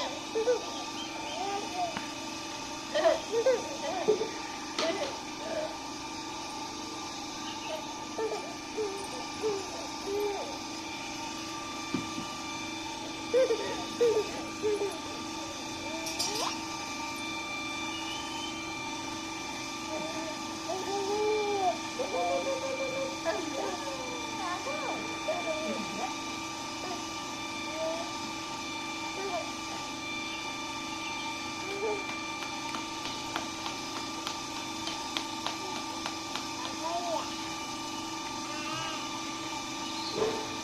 Hãy subscribe cho kênh Ghiền Mì Gõ để không bỏ lỡ